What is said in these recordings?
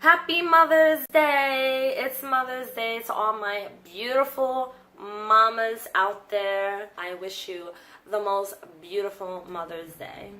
Happy Mother's Day! It's Mother's Day to all my beautiful mamas out there. I wish you the most beautiful Mother's Day.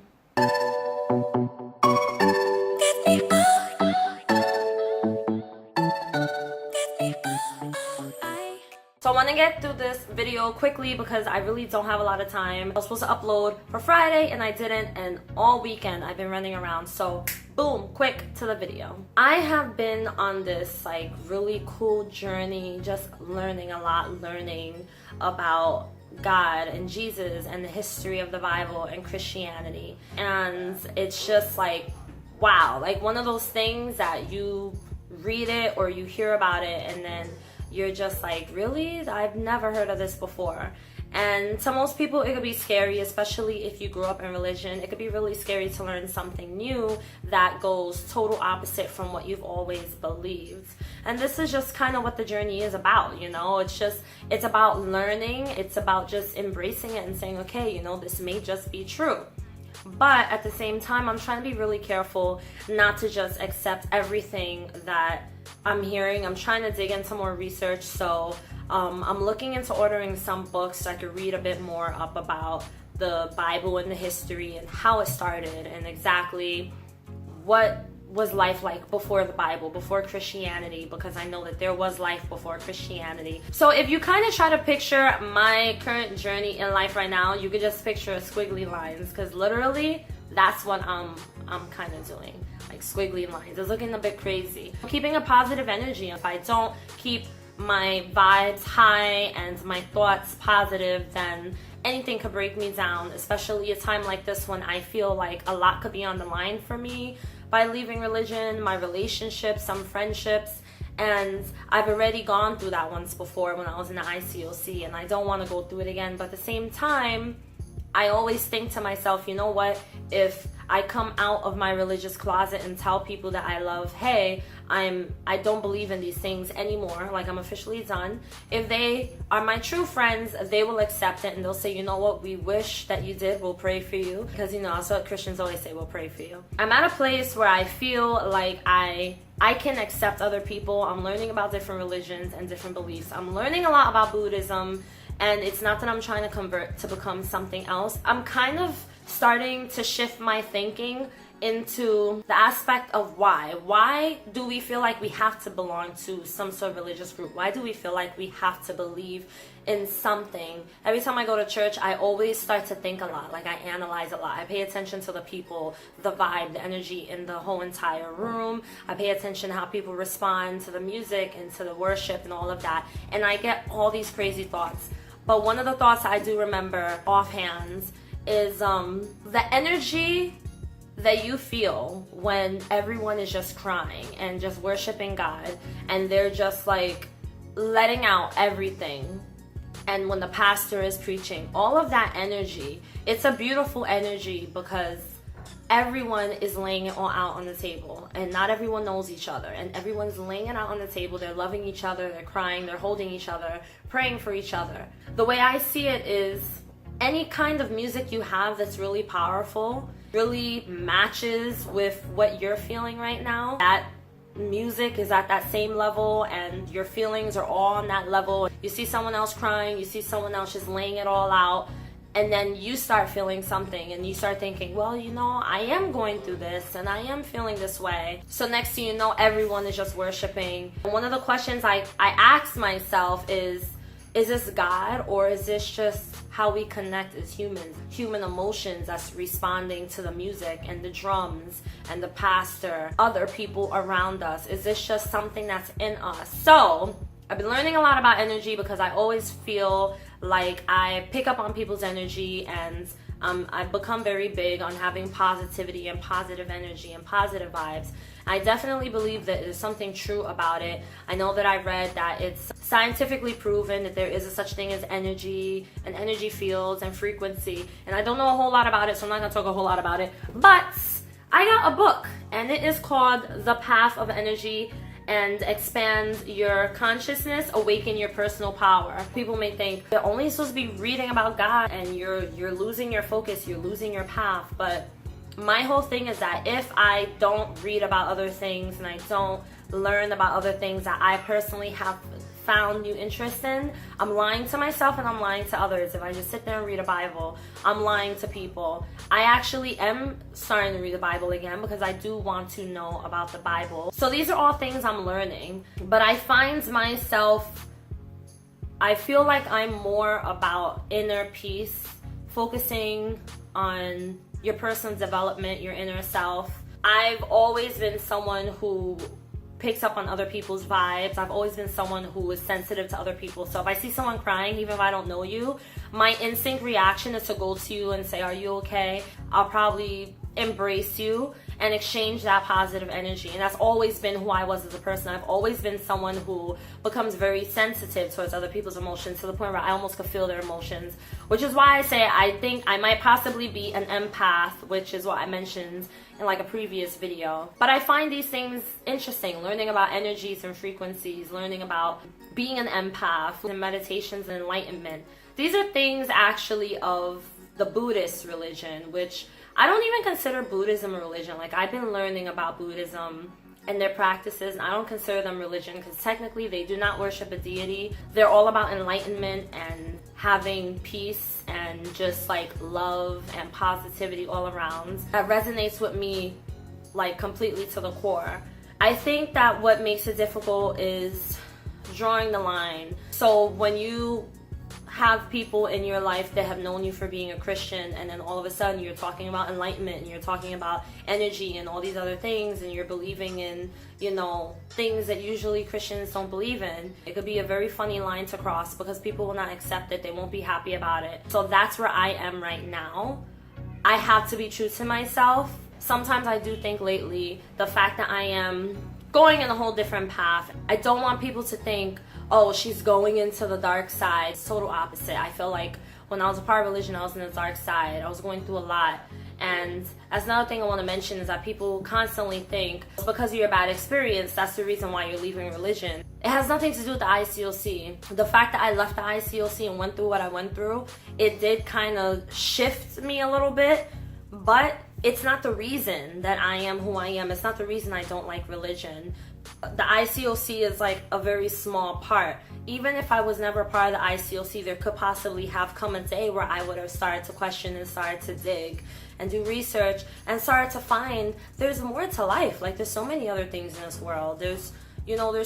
So I want to get through this video quickly because I really don't have a lot of time. I was supposed to upload for Friday and I didn't, and all weekend I've been running around, so boom, quick to the video. I have been on this really cool journey, just learning a lot, learning about God and Jesus and the history of the Bible and Christianity. And it's just wow, one of those things that you read it or you hear about it and then you're just really? I've never heard of this before. And to most people, it could be scary, especially if you grew up in religion. It could be really scary to learn something new that goes total opposite from what you've always believed. And this is just kind of what the journey is about, it's about learning. It's about just embracing it and saying, okay, this may just be true. But at the same time, I'm trying to be really careful not to just accept everything that I'm hearing. I'm trying to dig into more research, so I'm looking into ordering some books so I could read a bit more up about the Bible and the history and how it started and exactly what was life like before the Bible, before Christianity, because I know that there was life before Christianity. So if you kind of try to picture my current journey in life right now, you could just picture squiggly lines, because literally that's what I'm kind of doing. Squiggly lines. It's looking a bit crazy. Keeping a positive energy. If I don't keep my vibes high and my thoughts positive, then anything could break me down, especially a time like this when I feel like a lot could be on the line for me by leaving religion, my relationships, some friendships. And I've already gone through that once before when I was in the ICOC, and I don't want to go through it again. But at the same time, I always think to myself, you know what, if I come out of my religious closet and tell people that I love, hey, I don't believe in these things anymore, I'm officially done. If they are my true friends, they will accept it and they'll say, you know what, we wish that you did, we'll pray for you. Because that's what Christians always say, we'll pray for you. I'm at a place where I feel like I can accept other people. I'm learning about different religions and different beliefs. I'm learning a lot about Buddhism. And it's not that I'm trying to convert to become something else. I'm kind of starting to shift my thinking into the aspect of why. Why do we feel like we have to belong to some sort of religious group? Why do we feel like we have to believe in something? Every time I go to church, I always start to think a lot. I analyze a lot. I pay attention to the people, the vibe, the energy in the whole entire room. I pay attention to how people respond to the music and to the worship and all of that. And I get all these crazy thoughts. But one of the thoughts I do remember offhand is the energy that you feel when everyone is just crying and just worshiping God and they're just letting out everything. And when the pastor is preaching, all of that energy, it's a beautiful energy because everyone is laying it all out on the table, and not everyone knows each other, and everyone's laying it out on the table. They're loving each other, they're crying, they're holding each other, praying for each other. The way I see it is any kind of music you have that's really powerful, really matches with what you're feeling right now. That music is at that same level and your feelings are all on that level. You see someone else crying, you see someone else just laying it all out, and then you start feeling something and you start thinking, well, I am going through this and I am feeling this way. So next thing you know, everyone is just worshiping. And one of the questions I ask myself is this God, or is this just how we connect as humans? Human emotions that's responding to the music and the drums and the pastor, other people around us. Is this just something that's in us? So I've been learning a lot about energy because I always feel like I pick up on people's energy, and I've become very big on having positivity and positive energy and positive vibes. I definitely believe that there's something true about it. I know that I read that it's scientifically proven that there is a such thing as energy and energy fields and frequency. And I don't know a whole lot about it, so I'm not going to talk a whole lot about it. But I got a book, and it is called The Path of Energy and Expand Your Consciousness, Awaken Your Personal Power. People may think they're only supposed to be reading about God and you're losing your focus, you're losing your path, but my whole thing is that if I don't read about other things and I don't learn about other things that I personally have found new interest in, I'm lying to myself and I'm lying to others. If I just sit there and read a Bible, I'm lying to people. I actually am starting to read the Bible again because I do want to know about the Bible. So these are all things I'm learning, but I find myself, I feel like I'm more about inner peace, focusing on your personal development, your inner self. I've always been someone who picks up on other people's vibes. I've always been someone who is sensitive to other people. So if I see someone crying, even if I don't know you, my instinct reaction is to go to you and say, are you okay? I'll probably embrace you and exchange that positive energy. And that's always been who I was as a person. I've always been someone who becomes very sensitive towards other people's emotions to the point where I almost could feel their emotions, which is why I say I think I might possibly be an empath, which is what I mentioned in like a previous video. But I find these things interesting, learning about energies and frequencies, learning about being an empath, and meditations and enlightenment. These are things actually of the Buddhist religion, which I don't even consider Buddhism a religion. Like, I've been learning about Buddhism and their practices, and I don't consider them religion because technically they do not worship a deity. They're all about enlightenment and having peace and just like love and positivity all around. That resonates with me like completely to the core. I think that what makes it difficult is drawing the line. So when you have people in your life that have known you for being a Christian, and then all of a sudden you're talking about enlightenment and you're talking about energy and all these other things, and you're believing in, you know, things that usually Christians don't believe in, it could be a very funny line to cross because people will not accept it. They won't be happy about it. So that's where I am right now. I have to be true to myself. Sometimes I do think lately the fact that I am going in a whole different path, I don't want people to think, oh, she's going into the dark side. It's total opposite. I feel like when I was a part of religion, I was in the dark side. I was going through a lot. And as another thing I want to mention is that people constantly think because of your bad experience, that's the reason why you're leaving religion. It has nothing to do with the ICOC. The fact that I left the ICOC and went through what I went through, it did kind of shift me a little bit, but it's not the reason that I am who I am. It's not the reason I don't like religion. The ICOC is like a very small part. Even if I was never a part of the ICOC, there could possibly have come a day where I would have started to question and started to dig and do research and started to find there's more to life. Like, there's so many other things in this world. There's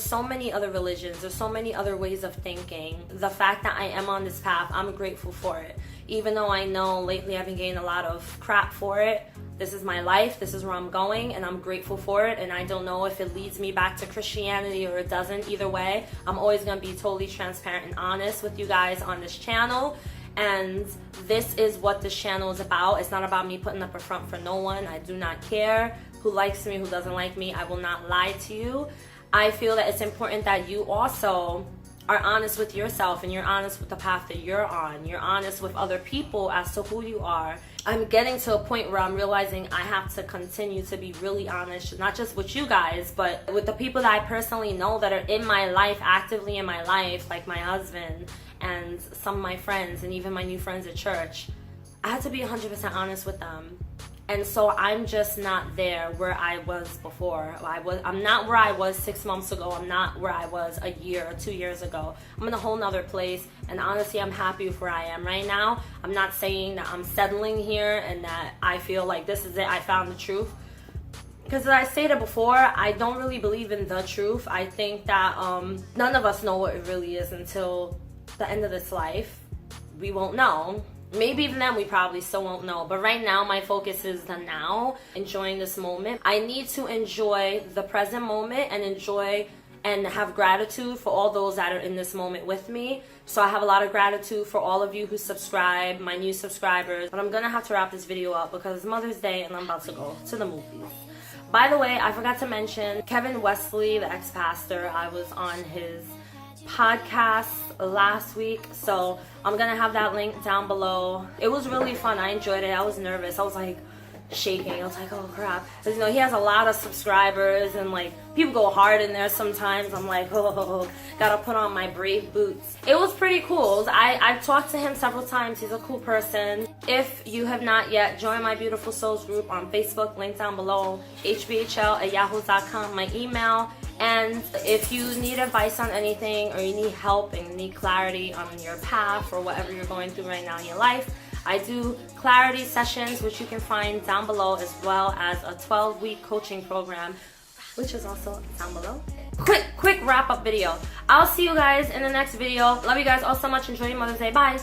so many other religions. There's so many other ways of thinking. The fact that I am on this path, I'm grateful for it. Even though I know lately I've been getting a lot of crap for it. This is my life, this is where I'm going, and I'm grateful for it, and I don't know if it leads me back to Christianity or it doesn't. Either way, I'm always going to be totally transparent and honest with you guys on this channel, and this is what this channel is about. It's not about me putting up a front for no one. I do not care who likes me, who doesn't like me. I will not lie to you. I feel that it's important that you also are honest with yourself and you're honest with the path that you're on. You're honest with other people as to who you are. I'm getting to a point where I'm realizing I have to continue to be really honest, not just with you guys, but with the people that I personally know that are in my life, actively in my life, like my husband and some of my friends and even my new friends at church. I have to be 100% honest with them. And so I'm just not there where I was before. I'm not where I was 6 months ago. I'm not where I was a year or 2 years ago. I'm in a whole nother place. And honestly, I'm happy with where I am right now. I'm not saying that I'm settling here and that I feel like this is it. I found the truth. Because as I stated before, I don't really believe in the truth. I think that none of us know what it really is until the end of this life. We won't know. Maybe even then we probably still won't know. But right now my focus is the now, enjoying this moment. I need to enjoy the present moment and enjoy and have gratitude for all those that are in this moment with me. So I have a lot of gratitude for all of you who subscribe, my new subscribers. But I'm gonna have to wrap this video up because it's Mother's Day and I'm about to go to the movies. By the way, I forgot to mention Kevin Wesley, the ex-pastor. I was on his podcast last week, so I'm gonna have that link down below. It was really fun. I enjoyed it. I was nervous. I was like, shaking. I was like, oh crap. Because, you know, he has a lot of subscribers and like people go hard in there sometimes. I'm like, oh, gotta put on my brave boots. It was pretty cool. I've talked to him several times. He's a cool person. If you have not yet, join my Beautiful Souls group on Facebook, link down below, hbhl@yahoo.com, my email. And if you need advice on anything or you need help and you need clarity on your path or whatever you're going through right now in your life, I do clarity sessions, which you can find down below, as well as a 12-week coaching program, which is also down below. Quick wrap-up video. I'll see you guys in the next video. Love you guys all so much. Enjoy your Mother's Day. Bye.